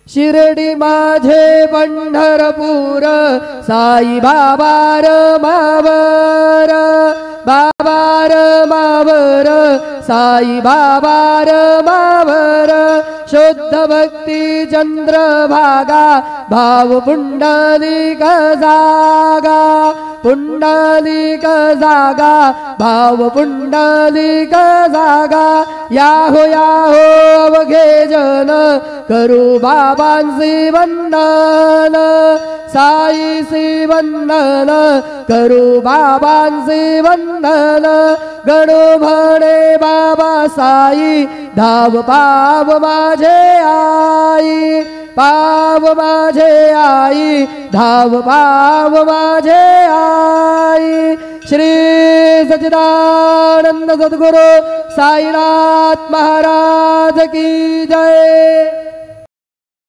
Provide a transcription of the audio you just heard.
शिर्डी माझे पंढरपूर साई बाबा मावर बाबार मावर साई बाबार मावर शुद्ध भक्ती चंद्रभागा भाव पुंडलिक जागा पुंडलिक जागा भाव पुंडलिक जागा याहो अवघे जन करू बाबांची वंदन साईसी वंदन करू बाबांची वंदन गणू म्हणे बाबा साई धाव पाव माझे आई पाव माझे आई धाव पाव माझे आई श्री सच्चिदानंद सद्गुरु साईनाथ महाराज की जय।